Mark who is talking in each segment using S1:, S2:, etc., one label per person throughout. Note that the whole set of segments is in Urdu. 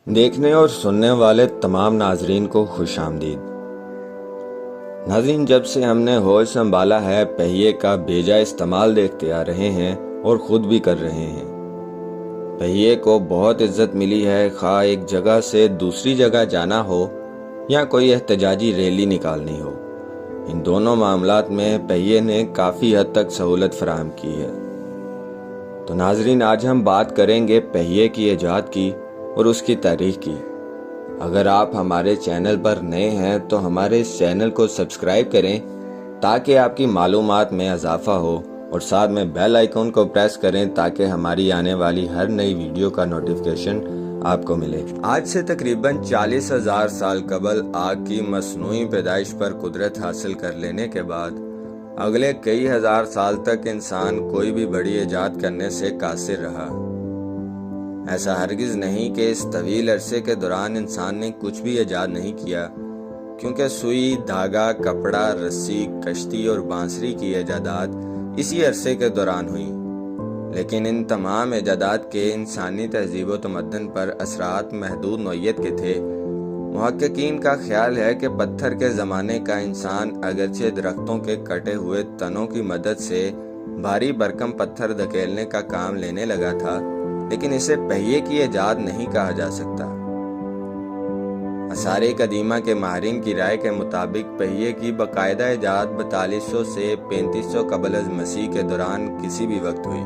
S1: دیکھنے اور سننے والے تمام ناظرین کو خوش آمدید۔ ناظرین، جب سے ہم نے ہوش سنبھالا ہے پہیے کا بیجا استعمال دیکھتے آ رہے ہیں اور خود بھی کر رہے ہیں۔ پہیے کو بہت عزت ملی ہے، خواہ ایک جگہ سے دوسری جگہ جانا ہو یا کوئی احتجاجی ریلی نکالنی ہو۔ ان دونوں معاملات میں پہیے نے کافی حد تک سہولت فراہم کی ہے۔ تو ناظرین، آج ہم بات کریں گے پہیے کی ایجاد کی اور اس کی تاریخ کی۔ اگر آپ ہمارے چینل پر نئے ہیں تو ہمارے اس چینل کو سبسکرائب کریں تاکہ آپ کی معلومات میں اضافہ ہو، اور ساتھ میں بیل آئیکن کو پریس کریں تاکہ ہماری آنے والی ہر نئی ویڈیو کا نوٹیفیکیشن آپ کو ملے۔ آج سے تقریباً 40,000 سال قبل آگ کی مصنوعی پیدائش پر قدرت حاصل کر لینے کے بعد اگلے کئی ہزار سال تک انسان کوئی بھی بڑی ایجاد کرنے سے قاصر رہا۔ ایسا ہرگز نہیں کہ اس طویل عرصے کے دوران انسان نے کچھ بھی ایجاد نہیں کیا، کیونکہ سوئی، دھاگا، کپڑا، رسی، کشتی اور بانسری کی ایجادات اسی عرصے کے دوران ہوئیں، لیکن ان تمام ایجادات کے انسانی تہذیب و تمدن پر اثرات محدود نوعیت کے تھے۔ محققین کا خیال ہے کہ پتھر کے زمانے کا انسان اگرچہ درختوں کے کٹے ہوئے تنوں کی مدد سے بھاری بھرکم پتھر دھکیلنے کا کام لینے لگا تھا، لیکن اسے پہیے کی ایجاد نہیں کہا جا سکتا۔ آثار قدیمہ کے ماہرین کی رائے کے مطابق پہیے کی باقاعدہ ایجاد 4200 سے 3500 قبل از مسیح کے دوران کسی بھی وقت ہوئی۔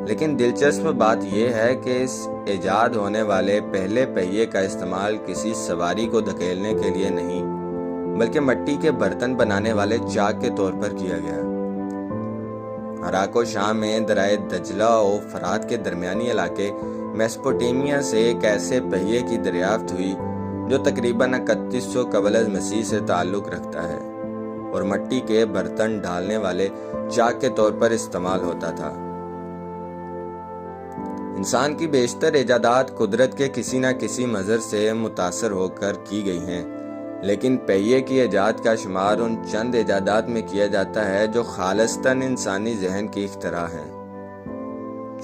S1: لیکن دلچسپ بات یہ ہے کہ اس ایجاد ہونے والے پہلے پہیے کا استعمال کسی سواری کو دھکیلنے کے لیے نہیں، بلکہ مٹی کے برتن بنانے والے چاک کے طور پر کیا گیا۔ عراق و شام میں دریا دجلہ و فرات کے درمیانی علاقے میسوپوٹیمیا سے ایک ایسے پہیے کی دریافت ہوئی جو تقریباً 3100 قبل از مسیح سے تعلق رکھتا ہے اور مٹی کے برتن ڈالنے والے چاک کے طور پر استعمال ہوتا تھا۔ انسان کی بیشتر ایجادات قدرت کے کسی نہ کسی مظہر سے متاثر ہو کر کی گئی ہیں، لیکن پہیے کی ایجاد کا شمار ان چند ایجادات میں کیا جاتا ہے جو خالصتاً انسانی ذہن کی اختراع ہیں۔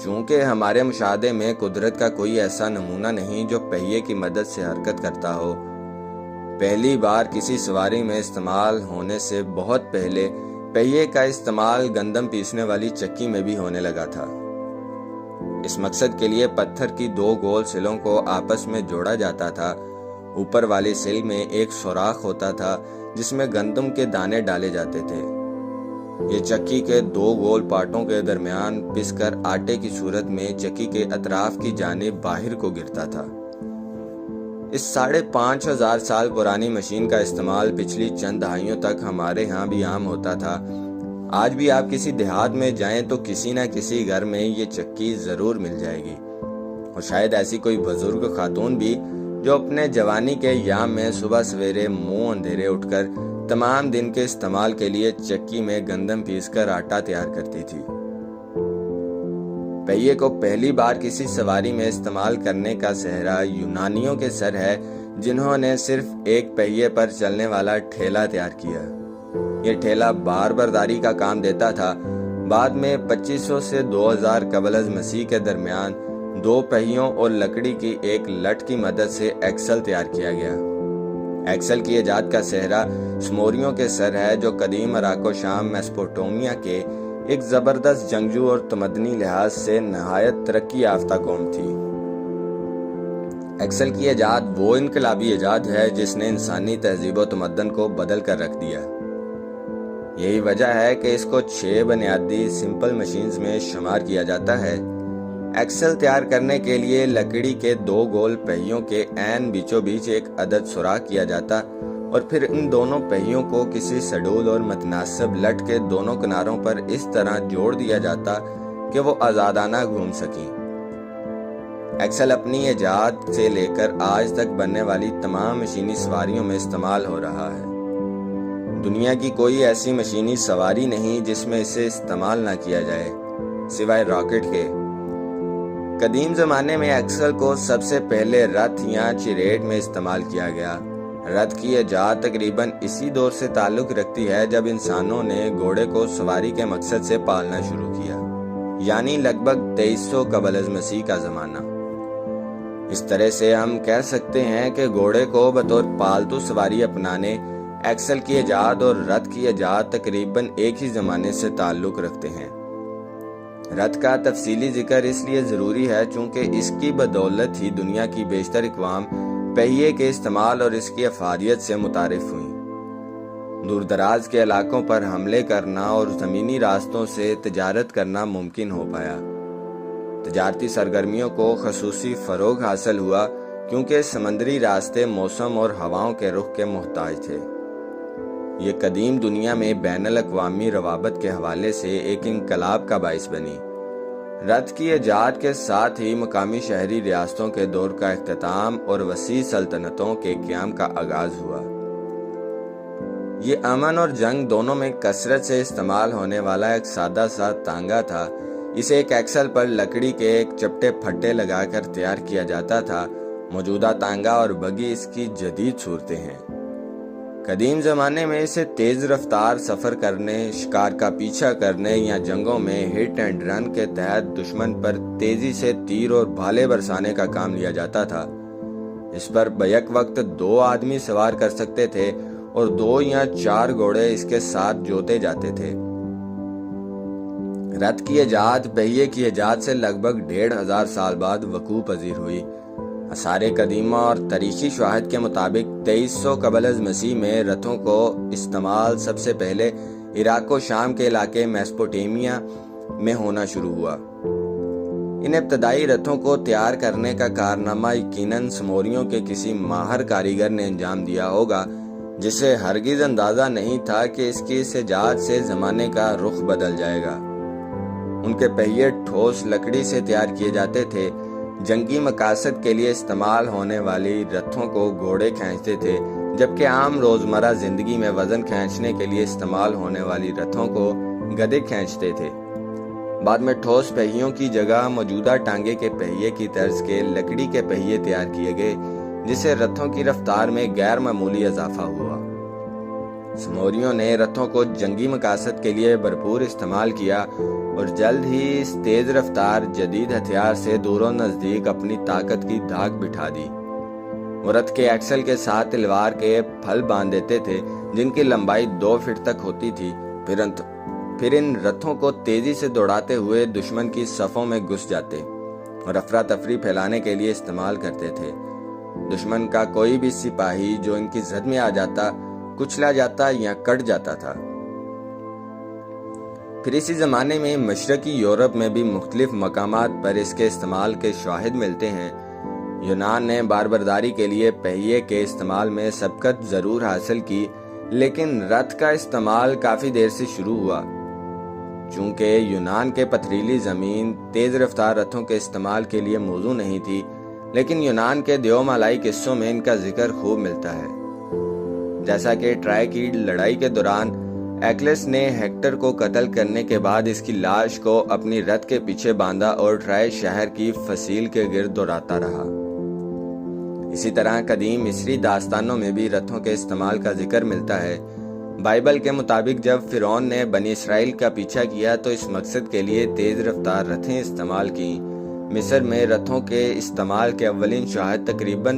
S1: چونکہ ہمارے مشاہدے میں قدرت کا کوئی ایسا نمونہ نہیں جو پہیے کی مدد سے حرکت کرتا ہو، پہلی بار کسی سواری میں استعمال ہونے سے بہت پہلے پہیے کا استعمال گندم پیسنے والی چکی میں بھی ہونے لگا تھا۔ اس مقصد کے لیے پتھر کی دو گول سلوں کو آپس میں جوڑا جاتا تھا۔ اوپر والی سل میں ایک سوراخ ہوتا تھا جس میں گندم کے دانے ڈالے جاتے تھے۔ یہ چکی کے دو گول پارٹوں کے درمیان پس کر آٹے کی صورت میں چکی کے اطراف کی جانب باہر کو گرتا تھا۔ اس 5,500 سال پرانی مشین کا استعمال پچھلی چند دہائیوں تک ہمارے ہاں بھی عام ہوتا تھا۔ آج بھی آپ کسی دیہات میں جائیں تو کسی نہ کسی گھر میں یہ چکی ضرور مل جائے گی، اور شاید ایسی کوئی بزرگ خاتون بھی جو اپنے جوانی کے ایام میں صبح سویرے منہ اندھیرے اٹھ کر تمام دن کے استعمال کے لیے چکی میں گندم پیس کر آٹا تیار کرتی تھی۔ پہیے کو پہلی بار کسی سواری میں استعمال کرنے کا سہرا یونانیوں کے سر ہے، جنہوں نے صرف ایک پہیے پر چلنے والا ٹھیلا تیار کیا۔ یہ ٹھیلا بار برداری کا کام دیتا تھا۔ بعد میں 2500 سے 2000 قبل از مسیح کے درمیان دو پہیوں اور لکڑی کی ایک لٹ کی مدد سے ایکسل تیار کیا گیا۔ ایکسل کی ایجاد کا سہرا سموریوں کے سر ہے، جو قدیم عراق و شام میسوپوٹیمیا کے ایک زبردست جنگجو اور تمدنی لحاظ سے نہایت ترقی یافتہ قوم تھی۔ ایکسل کی ایجاد وہ انقلابی ایجاد ہے جس نے انسانی تہذیب و تمدن کو بدل کر رکھ دیا۔ یہی وجہ ہے کہ اس کو 6 بنیادی سمپل مشینز میں شمار کیا جاتا ہے۔ ایکسل تیار کرنے کے لیے لکڑی کے دو گول پہیوں کے عین بیچوں بیچ ایک عدد سوراخ کیا جاتا، اور پھر ان دونوں پہیوں کو کسی سڈول اور متناسب لٹ کے دونوں کناروں پر اس طرح جوڑ دیا جاتا کہ وہ آزادانہ گھوم سکیں۔ ایکسل اپنی ایجاد سے لے کر آج تک بننے والی تمام مشینی سواریوں میں استعمال ہو رہا ہے۔ دنیا کی کوئی ایسی مشینی سواری نہیں جس میں اسے استعمال نہ کیا جائے، سوائے راکٹ کے۔ قدیم زمانے میں ایکسل کو سب سے پہلے رتھ یا چریٹ میں استعمال کیا گیا۔ رتھ کی ایجاد تقریباً اسی دور سے تعلق رکھتی ہے جب انسانوں نے گھوڑے کو سواری کے مقصد سے پالنا شروع کیا، یعنی لگ بھگ 2300 قبل از مسیح کا زمانہ۔ اس طرح سے ہم کہہ سکتے ہیں کہ گھوڑے کو بطور پالتو سواری اپنانے ایکسل کی ایجاد اور رتھ کی ایجاد تقریباً ایک ہی زمانے سے تعلق رکھتے ہیں۔ رتھ کا تفصیلی ذکر اس لیے ضروری ہے چونکہ اس کی بدولت ہی دنیا کی بیشتر اقوام پہیے کے استعمال اور اس کی افادیت سے متعارف ہوئیں۔ دور دراز کے علاقوں پر حملے کرنا اور زمینی راستوں سے تجارت کرنا ممکن ہو پایا۔ تجارتی سرگرمیوں کو خصوصی فروغ حاصل ہوا کیونکہ سمندری راستے موسم اور ہواؤں کے رخ کے محتاج تھے۔ یہ قدیم دنیا میں بین الاقوامی روابط کے حوالے سے ایک انقلاب کا باعث بنی۔ رتھ کی ایجاد کے ساتھ ہی مقامی شہری ریاستوں کے دور کا اختتام اور وسیع سلطنتوں کے قیام کا آغاز ہوا۔ یہ امن اور جنگ دونوں میں کثرت سے استعمال ہونے والا ایک سادہ سا تانگا تھا۔ اسے ایک ایکسل پر لکڑی کے ایک چپٹے پھٹے لگا کر تیار کیا جاتا تھا۔ موجودہ تانگا اور بگی اس کی جدید صورتیں ہیں۔ قدیم زمانے میں اسے تیز رفتار سفر کرنے، شکار کا پیچھا کرنے یا جنگوں میں ہٹ اینڈ رن کے تحت دشمن پر تیزی سے تیر اور بھالے برسانے کا کام لیا جاتا تھا۔ اس پر بیک وقت 2 آدمی سوار کر سکتے تھے اور 2 یا 4 گھوڑے اس کے ساتھ جوتے جاتے تھے۔ رتھ کی ایجاد پہیے کی ایجاد سے لگ بھگ 1500 سال بعد وقوع پذیر ہوئی۔ آثار قدیمہ اور تاریخی شواہد کے مطابق 2300 قبل از مسیح میں رتھوں کو استعمال سب سے پہلے عراق و شام کے علاقے میسوپوٹیمیا میں ہونا شروع ہوا۔ ان ابتدائی رتھوں کو تیار کرنے کا کارنامہ یقیناً سموریوں کے کسی ماہر کاریگر نے انجام دیا ہوگا جسے ہرگز اندازہ نہیں تھا کہ اس کی اس ایجاد سے زمانے کا رخ بدل جائے گا۔ ان کے پہیے ٹھوس لکڑی سے تیار کیے جاتے تھے۔ جنگی مقاصد کے لیے استعمال ہونے والی رتھوں کو گھوڑے کھینچتے تھے، جبکہ عام روزمرہ زندگی میں وزن کھینچنے کے لیے استعمال ہونے والی رتھوں کو گدھے کھینچتے تھے۔ بعد میں ٹھوس پہیوں کی جگہ موجودہ ٹانگے کے پہیے کی طرز کے لکڑی کے پہیے تیار کیے گئے، جس سے رتھوں کی رفتار میں غیر معمولی اضافہ ہوا۔ سموریوں نے رتھوں کو جنگی مقاصد کے لیے بھرپور استعمال کیا اور جلد ہی اس تیز رفتار جدید ہتھیار سے دور و نزدیک اپنی طاقت کی دھاک بٹھا دی۔ وہ رتھ کے ایکسل کے ساتھ تلوار کے پھل باندھ دیتے تھے جن کی لمبائی 2 فٹ تک ہوتی تھی، پھر ان رتھوں کو تیزی سے دوڑاتے ہوئے دشمن کی صفوں میں گھس جاتے اور افراتفری پھیلانے کے لیے استعمال کرتے تھے۔ دشمن کا کوئی بھی سپاہی جو ان کی زد میں آ جاتا، کچلا جاتا یا کٹ جاتا تھا۔ پھر اسی زمانے میں مشرقی یورپ میں بھی مختلف مقامات پر اس کے استعمال کے شواہد ملتے ہیں۔ یونان نے باربرداری کے لیے پہیے کے استعمال میں سبقت ضرور حاصل کی، لیکن رتھ کا استعمال کافی دیر سے شروع ہوا۔ چونکہ یونان کے پتھریلی زمین تیز رفتار رتھوں کے استعمال کے لیے موزوں نہیں تھی، لیکن یونان کے دیومالائی قصوں میں ان کا ذکر خوب ملتا ہے۔ جیسا کہ ٹرائے کی لڑائی کے دوران ایکلس نے ہیکٹر کو قتل کرنے کے بعد اس کی لاش کو اپنی رتھ کے پیچھے باندھا اور ٹرائے شہر کی فصیل کے گرد دوڑاتا رہا۔ اسی طرح قدیم مصری داستانوں میں بھی رتھوں کے استعمال کا ذکر ملتا ہے۔ بائبل کے مطابق جب فرعون نے بنی اسرائیل کا پیچھا کیا تو اس مقصد کے لیے تیز رفتار رتھیں استعمال کیں۔ مصر میں رتھوں کے استعمال کے اولین شواہد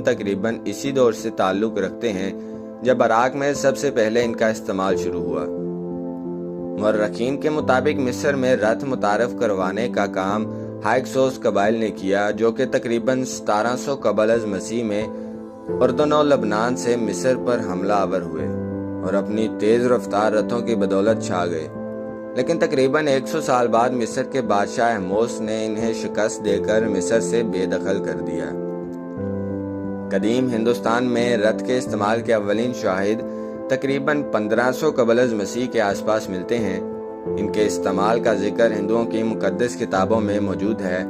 S1: تقریباً اسی دور سے تعلق رکھتے ہیں جب عراق میں سب سے پہلے ان کا استعمال شروع ہوا۔ مورخین کے مطابق مصر میں رتھ متعارف کروانے کا کام ہائکسوس قبائل نے کیا، جو کہ تقریباً 1700 قبل از مسیح میں اردن و لبنان سے مصر پر حملہ آور ہوئے اور اپنی تیز رفتار رتھوں کی بدولت چھا گئے۔ لیکن تقریباً 100 سال بعد مصر کے بادشاہ احموس نے انہیں شکست دے کر مصر سے بے دخل کر دیا۔ قدیم ہندوستان میں رتھ کے استعمال کے اولین شواہد تقریباً 1500 قبل از مسیح کے آس پاس ملتے ہیں۔ ان کے استعمال کا ذکر ہندوؤں کی مقدس کتابوں میں موجود ہے۔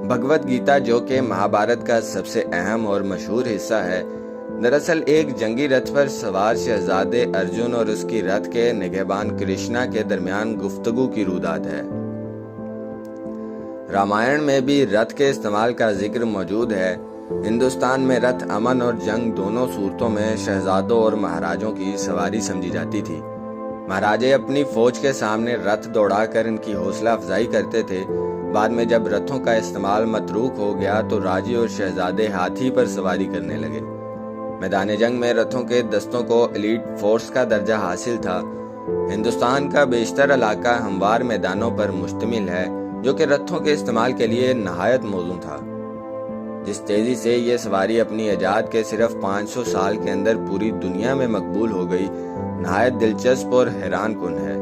S1: بھگوت گیتا، جو کہ مہابھارت کا سب سے اہم اور مشہور حصہ ہے، دراصل ایک جنگی رتھ پر سوار شہزادے ارجن اور اس کی رتھ کے نگہبان کرشنا کے درمیان گفتگو کی روداد ہے۔ رامائن میں بھی رتھ کے استعمال کا ذکر موجود ہے۔ ہندوستان میں رتھ امن اور جنگ دونوں صورتوں میں شہزادوں اور مہاراجوں کی سواری سمجھی جاتی تھی۔ مہاراجے اپنی فوج کے سامنے رتھ دوڑا کر ان کی حوصلہ افزائی کرتے تھے، بعد میں جب رتھوں کا استعمال متروک ہو گیا تو راجے اور شہزادے ہاتھی پر سواری کرنے لگے۔ میدان جنگ میں رتھوں کے دستوں کو ایلیٹ فورس کا درجہ حاصل تھا۔ ہندوستان کا بیشتر علاقہ ہموار میدانوں پر مشتمل ہے جو کہ رتھوں کے استعمال کے لیے نہایت موزوں تھا۔ جس تیزی سے یہ سواری اپنی ایجاد کے صرف 500 سال کے اندر پوری دنیا میں مقبول ہو گئی، نہایت دلچسپ اور حیران کن ہے۔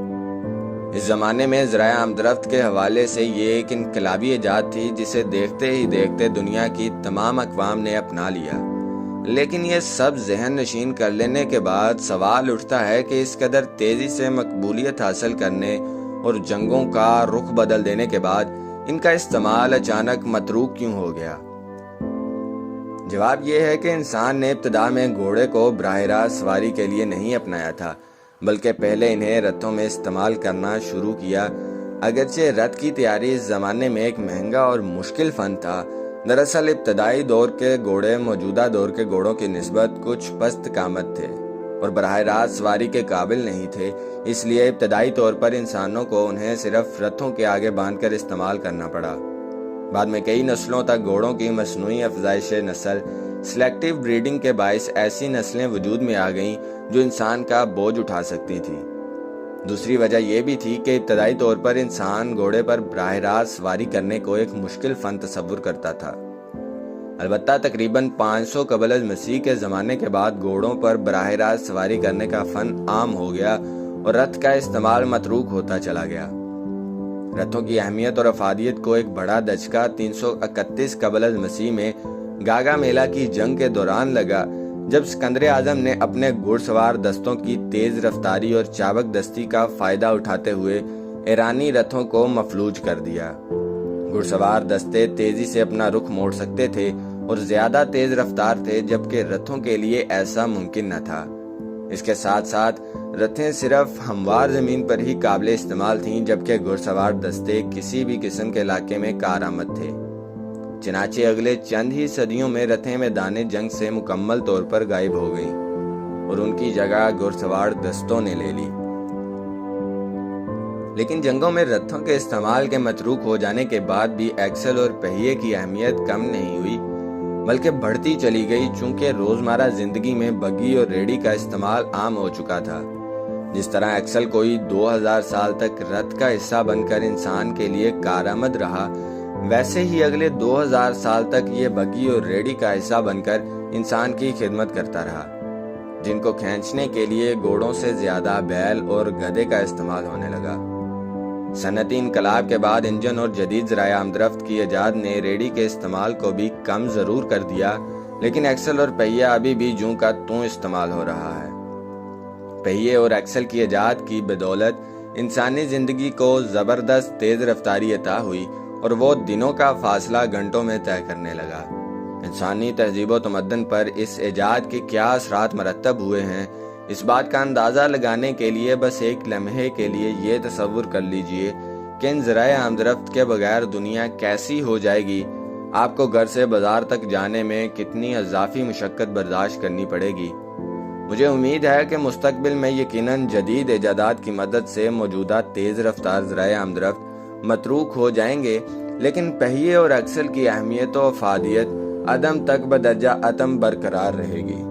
S1: اس زمانے میں ذرائع آمدرفت کے حوالے سے یہ ایک انقلابی ایجاد تھی جسے دیکھتے ہی دیکھتے دنیا کی تمام اقوام نے اپنا لیا۔ لیکن یہ سب ذہن نشین کر لینے کے بعد سوال اٹھتا ہے کہ اس قدر تیزی سے مقبولیت حاصل کرنے اور جنگوں کا رخ بدل دینے کے بعد ان کا استعمال اچانک متروک کیوں ہو گیا؟ جواب یہ ہے کہ انسان نے ابتدا میں گھوڑے کو براہ راست سواری کے لیے نہیں اپنایا تھا، بلکہ پہلے انہیں رتھوں میں استعمال کرنا شروع کیا۔ اگرچہ رتھ کی تیاری اس زمانے میں ایک مہنگا اور مشکل فن تھا، دراصل ابتدائی دور کے گھوڑے موجودہ دور کے گھوڑوں کی نسبت کچھ پست قامت تھے اور براہ راست سواری کے قابل نہیں تھے، اس لیے ابتدائی طور پر انسانوں کو انہیں صرف رتھوں کے آگے باندھ کر استعمال کرنا پڑا۔ بعد میں کئی نسلوں تک گھوڑوں کی مصنوعی افزائش نسل سلیکٹیو بریڈنگ کے باعث ایسی نسلیں وجود میں آ گئیں جو انسان کا بوجھ اٹھا سکتی تھیں۔ دوسری وجہ یہ بھی تھی کہ ابتدائی طور پر انسان گھوڑے پر براہ راست سواری کرنے کو ایک مشکل فن تصور کرتا تھا۔ البتہ تقریباً 500 قبل از مسیح کے زمانے کے بعد گھوڑوں پر براہ راست سواری کرنے کا فن عام ہو گیا اور رتھ کا استعمال متروک ہوتا چلا گیا۔ رتھوں کی اہمیت اور افادیت کو ایک بڑا دھچکا 331 قبل از مسیح میں گاگا میلہ کی جنگ کے دوران لگا، جب سکندر اعظم نے اپنے گھڑ سوار دستوں کی تیز رفتاری اور چابک دستی کا فائدہ اٹھاتے ہوئے ایرانی رتھوں کو مفلوج کر دیا۔ گھڑ سوار دستے تیزی سے اپنا رخ موڑ سکتے تھے اور زیادہ تیز رفتار تھے، جبکہ رتھوں کے لیے ایسا ممکن نہ تھا۔ اس کے ساتھ ساتھ رتھیں صرف ہموار زمین پر ہی قابل استعمال تھیں، جبکہ گھڑ سوار دستے کسی بھی قسم کے علاقے میں کارآمد تھے۔ چنانچہ اگلے چند ہی صدیوں میں رتھیں میدان جنگ سے مکمل طور پر غائب ہو گئیں اور ان کی جگہ گھڑ سوار دستوں نے لے لی۔ لیکن جنگوں میں رتھوں کے استعمال کے متروک ہو جانے کے بعد بھی ایکسل اور پہیے کی اہمیت کم نہیں ہوئی بلکہ بڑھتی چلی گئی، چونکہ روزمرہ زندگی میں بگی اور ریڑھی کا استعمال عام ہو چکا تھا۔ جس طرح ایکسل کوئی 2000 سال تک رتھ کا حصہ بن کر انسان کے لیے کارآمد رہا، ویسے ہی اگلے 2000 سال تک یہ بگی اور ریڑھی کا حصہ بن کر انسان کی خدمت کرتا رہا، جن کو کھینچنے کے لیے گھوڑوں سے زیادہ بیل اور گدھے کا استعمال ہونے لگا۔ صنعتی انقلاب کے بعد انجن اور جدید ذرائع آمدرفت کی ایجاد نے ریڑھی کے استعمال کو بھی کم ضرور کر دیا، لیکن ایکسل اور پہیہ ابھی بھی جوں کا توں استعمال ہو رہا ہے۔ پہیے اور ایکسل کی ایجاد کی بدولت انسانی زندگی کو زبردست تیز رفتاری عطا ہوئی اور وہ دنوں کا فاصلہ گھنٹوں میں طے کرنے لگا۔ انسانی تہذیب و تمدن پر اس ایجاد کے کیا اثرات مرتب ہوئے ہیں، اس بات کا اندازہ لگانے کے لیے بس ایک لمحے کے لیے یہ تصور کر لیجئے کہ ان ذرائع آمدرفت کے بغیر دنیا کیسی ہو جائے گی۔ آپ کو گھر سے بازار تک جانے میں کتنی اضافی مشقت برداشت کرنی پڑے گی۔ مجھے امید ہے کہ مستقبل میں یقیناً جدید ایجادات کی مدد سے موجودہ تیز رفتار ذرائع آمدرفت متروک ہو جائیں گے، لیکن پہیے اور ایکسل کی اہمیت و افادیت عدم تک بدرجہ عدم برقرار رہے گی۔